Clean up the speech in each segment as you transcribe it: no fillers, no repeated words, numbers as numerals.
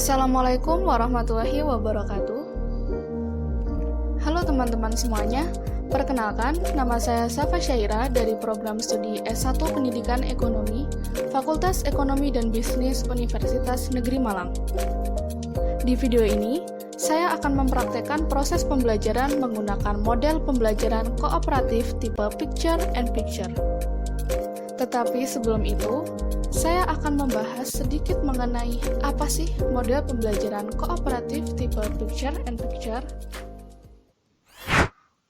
Assalamualaikum warahmatullahi wabarakatuh. Halo teman-teman semuanya, perkenalkan nama saya Safa Syaira dari program studi S1 Pendidikan Ekonomi, Fakultas Ekonomi dan Bisnis Universitas Negeri Malang. Di video ini, saya akan mempraktekkan proses pembelajaran menggunakan model pembelajaran kooperatif tipe Picture-in-Picture. Tetapi sebelum itu, saya akan membahas sedikit mengenai apa sih model pembelajaran kooperatif tipe Picture-in-Picture.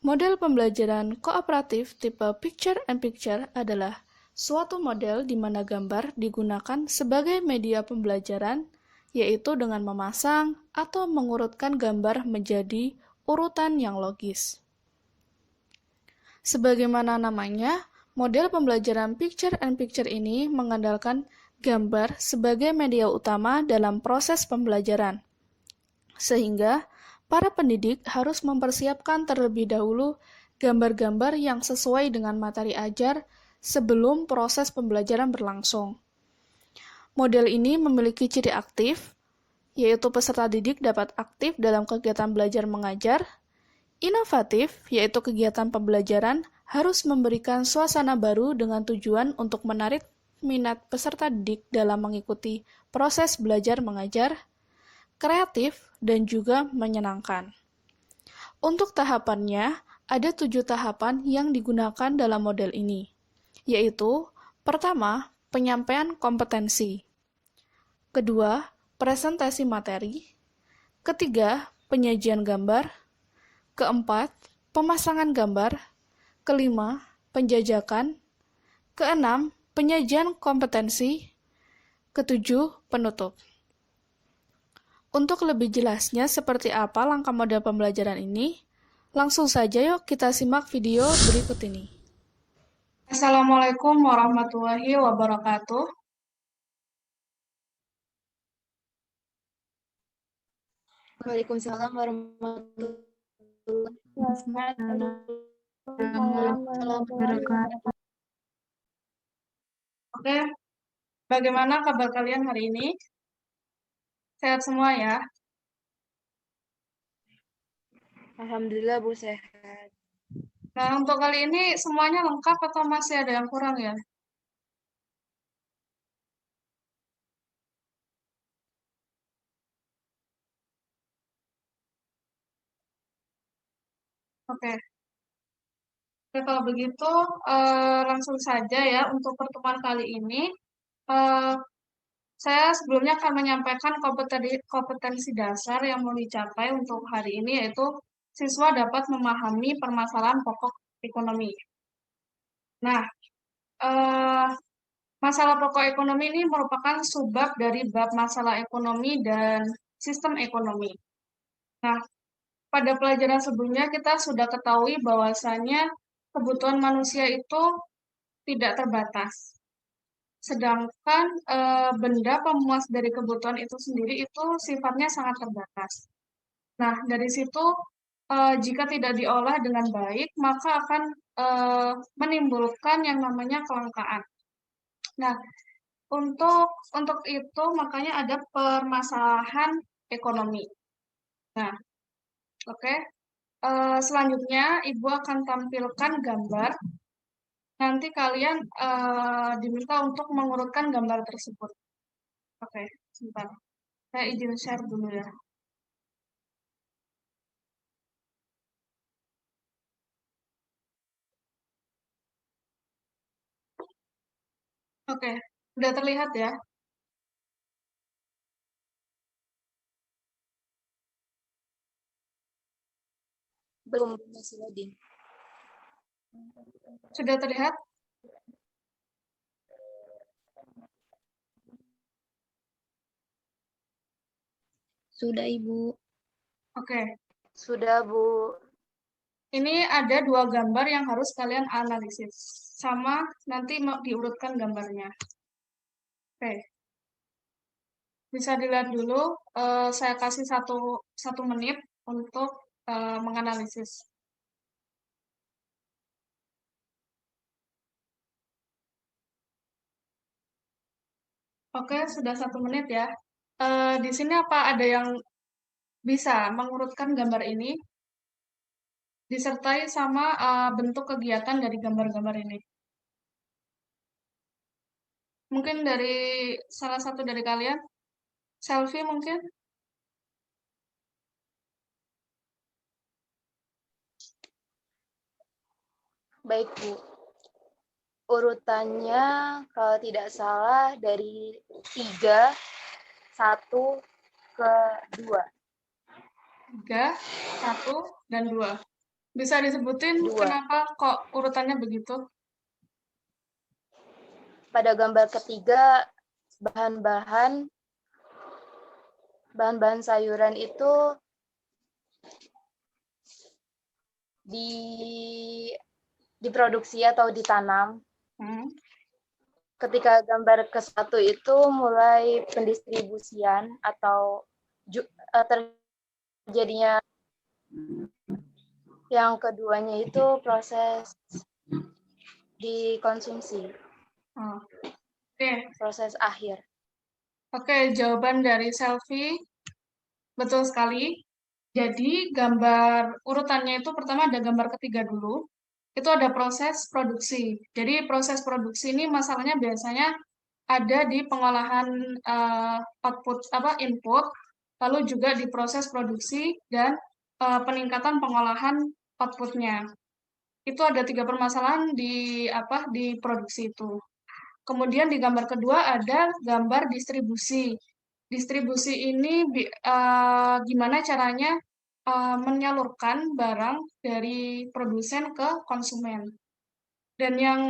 Model pembelajaran kooperatif tipe Picture-in-Picture adalah suatu model di mana gambar digunakan sebagai media pembelajaran, yaitu dengan memasang atau mengurutkan gambar menjadi urutan yang logis. Sebagaimana namanya, model pembelajaran Picture-in-Picture ini mengandalkan gambar sebagai media utama dalam proses pembelajaran, sehingga para pendidik harus mempersiapkan terlebih dahulu gambar-gambar yang sesuai dengan materi ajar sebelum proses pembelajaran berlangsung. Model ini memiliki ciri aktif, yaitu peserta didik dapat aktif dalam kegiatan belajar mengajar, inovatif, yaitu kegiatan pembelajaran harus memberikan suasana baru dengan tujuan untuk menarik minat peserta didik dalam mengikuti proses belajar mengajar, kreatif, dan juga menyenangkan. Untuk tahapannya, ada 7 tahapan yang digunakan dalam model ini, yaitu pertama, penyampaian kompetensi, kedua, presentasi materi, ketiga, penyajian gambar, keempat, pemasangan gambar, kelima, penjajakan, keenam, penyajian kompetensi, ketujuh, penutup. Untuk lebih jelasnya seperti apa langkah model pembelajaran ini, langsung saja yuk kita simak video berikut ini. Assalamualaikum warahmatullahi wabarakatuh. Waalaikumsalam warahmatullahi wabarakatuh. Oke, bagaimana kabar kalian hari ini? Sehat semua ya? Alhamdulillah Bu sehat. Nah, untuk kali ini semuanya lengkap atau masih ada yang kurang ya? Oke. Oke, kalau begitu langsung saja ya untuk pertemuan kali ini. Saya sebelumnya akan menyampaikan kompetensi dasar yang mau dicapai untuk hari ini, yaitu siswa dapat memahami permasalahan pokok ekonomi. Nah, masalah pokok ekonomi ini merupakan subbab dari bab masalah ekonomi dan sistem ekonomi. Nah, pada pelajaran sebelumnya kita sudah ketahui bahwasannya kebutuhan manusia itu tidak terbatas. Sedangkan benda pemuas dari kebutuhan itu sendiri itu sifatnya sangat terbatas. Nah, dari situ jika tidak diolah dengan baik, maka akan menimbulkan yang namanya kelangkaan. Nah, untuk itu makanya ada permasalahan ekonomi. Nah, oke. Selanjutnya, Ibu akan tampilkan gambar. Nanti kalian diminta untuk mengurutkan gambar tersebut. Oke, sebentar. Saya izin share dulu ya. Oke, sudah terlihat ya? Belum masih loading. Sudah terlihat? Sudah Ibu. Oke. Sudah Bu. Ini ada 2 gambar yang harus kalian analisis. Sama nanti mau diurutkan gambarnya. Oke. Bisa dilihat dulu, saya kasih satu menit untuk menganalisis. Oke, sudah 1 menit ya. Di sini apa ada yang bisa mengurutkan gambar ini disertai sama bentuk kegiatan dari gambar-gambar ini? Mungkin dari salah satu dari kalian, selfie mungkin? Baik, Bu. Urutannya kalau tidak salah dari 3, 1 ke 2. 3, 1, dan 2. Bisa disebutin 2. kenapa kok urutannya begitu? Pada gambar ketiga, bahan-bahan sayuran itu diproduksi atau ditanam. Ketika gambar ke-1 itu mulai pendistribusian atau terjadinya. Yang keduanya itu proses dikonsumsi. Oke. Proses akhir. Oke, jawaban dari selfie betul sekali. Jadi gambar urutannya itu pertama ada gambar ketiga dulu. Itu ada proses produksi. Jadi proses produksi ini masalahnya biasanya ada di pengolahan input, lalu juga di proses produksi dan peningkatan pengolahan outputnya. Itu ada 3 permasalahan di produksi itu. Kemudian di gambar kedua ada gambar distribusi. Distribusi ini gimana caranya menyalurkan barang dari produsen ke konsumen. Dan yang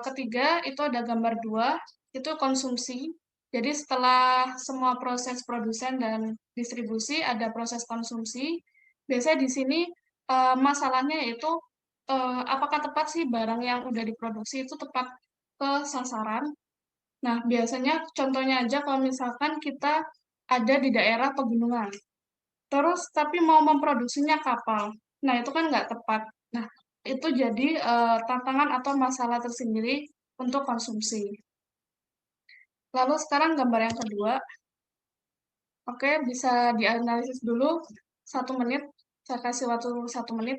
ketiga itu ada gambar 2, itu konsumsi. Jadi setelah semua proses produsen dan distribusi ada proses konsumsi. Biasanya di sini masalahnya yaitu apakah tepat sih barang yang udah diproduksi itu tepat ke sasaran. Nah, biasanya contohnya aja kalau misalkan kita ada di daerah pegunungan. Terus tapi mau memproduksinya kapal. Nah, itu kan nggak tepat. Nah, itu jadi tantangan atau masalah tersendiri untuk konsumsi. Lalu sekarang gambar yang kedua. Oke, bisa dianalisis dulu 1 menit. Saya kasih waktu 1 menit.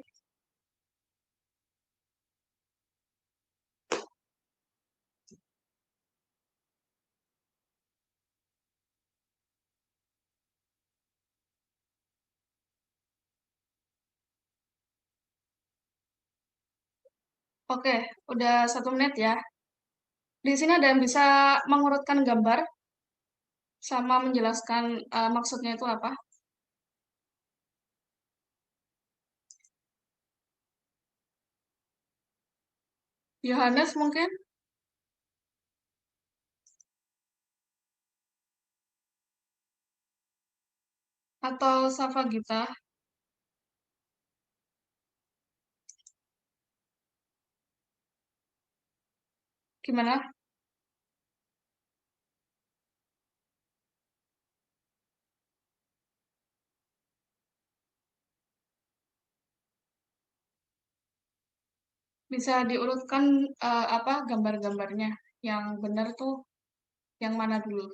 Oke, udah 1 menit ya. Di sini ada yang bisa mengurutkan gambar sama menjelaskan maksudnya itu apa? Yohanes mungkin? Atau Safa Gita? Gimana? Bisa diurutkan gambar-gambarnya yang benar tuh yang mana dulu?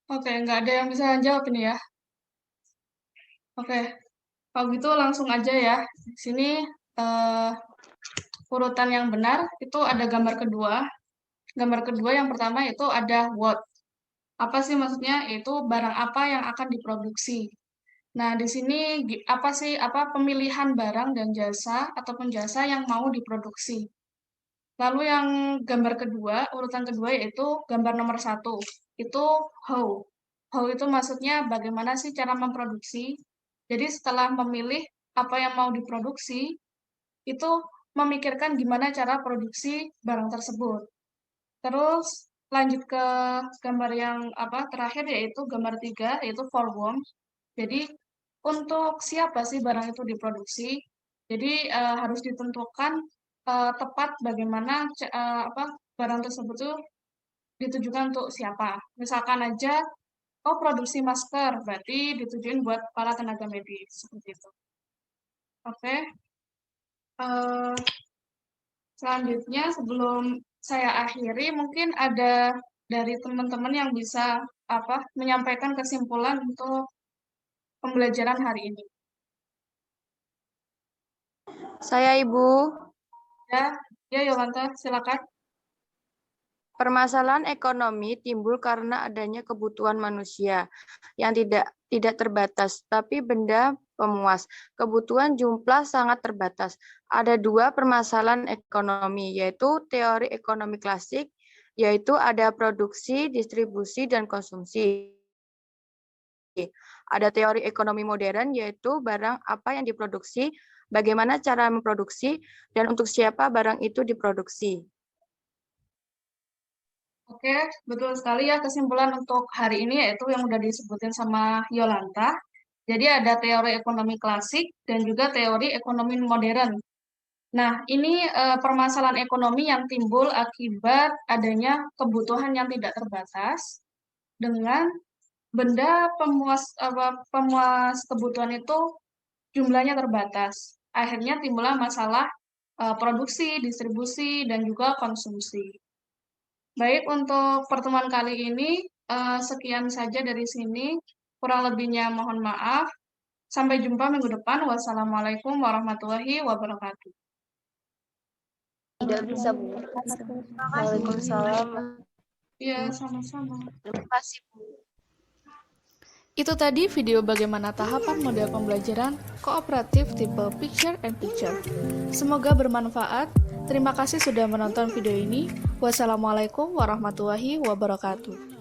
Oke, nggak ada yang bisa jawab ini ya. Oke, kalau gitu langsung aja ya. Di sini eh, urutan yang benar itu ada gambar kedua. Gambar kedua yang pertama itu ada what. Apa sih maksudnya? Itu barang apa yang akan diproduksi. Nah, di sini apa pemilihan barang dan jasa ataupun jasa yang mau diproduksi. Lalu yang gambar kedua, urutan kedua yaitu gambar nomor 1. Itu how. How itu maksudnya bagaimana sih cara memproduksi. Jadi setelah memilih apa yang mau diproduksi, itu memikirkan gimana cara produksi barang tersebut. Terus lanjut ke gambar yang terakhir yaitu gambar 3 yaitu for worm. Jadi untuk siapa sih barang itu diproduksi. Jadi harus ditentukan tepat bagaimana barang tersebut tuh ditujukan untuk siapa. Misalkan aja, oh produksi masker, berarti ditujuin buat para tenaga medis seperti itu. Oke. Selanjutnya sebelum saya akhiri, mungkin ada dari teman-teman yang bisa menyampaikan kesimpulan untuk pembelajaran hari ini. Saya Ibu. Ya Yolanta, silakan. Permasalahan ekonomi timbul karena adanya kebutuhan manusia yang tidak terbatas, tapi benda pemuas. Kebutuhan jumlah sangat terbatas. Ada dua permasalahan ekonomi, yaitu teori ekonomi klasik, yaitu ada produksi, distribusi, dan konsumsi. Ada teori ekonomi modern, yaitu barang apa yang diproduksi, bagaimana cara memproduksi, dan untuk siapa barang itu diproduksi. Oke, betul sekali ya kesimpulan untuk hari ini yaitu yang udah disebutin sama Yolanta. Jadi ada teori ekonomi klasik dan juga teori ekonomi modern. Nah, ini permasalahan ekonomi yang timbul akibat adanya kebutuhan yang tidak terbatas dengan benda pemuas kebutuhan itu jumlahnya terbatas. Akhirnya timbullah masalah produksi, distribusi, dan juga konsumsi. Baik, untuk pertemuan kali ini, sekian saja dari sini. Kurang lebihnya mohon maaf. Sampai jumpa minggu depan. Wassalamualaikum warahmatullahi wabarakatuh. Tidak bisa, Bu. Waalaikumsalam. Iya, sama-sama. Terima kasih, Bu. Itu tadi video bagaimana tahapan model pembelajaran kooperatif tipe Picture and Picture. Semoga bermanfaat. Terima kasih sudah menonton video ini. Wassalamualaikum warahmatullahi wabarakatuh.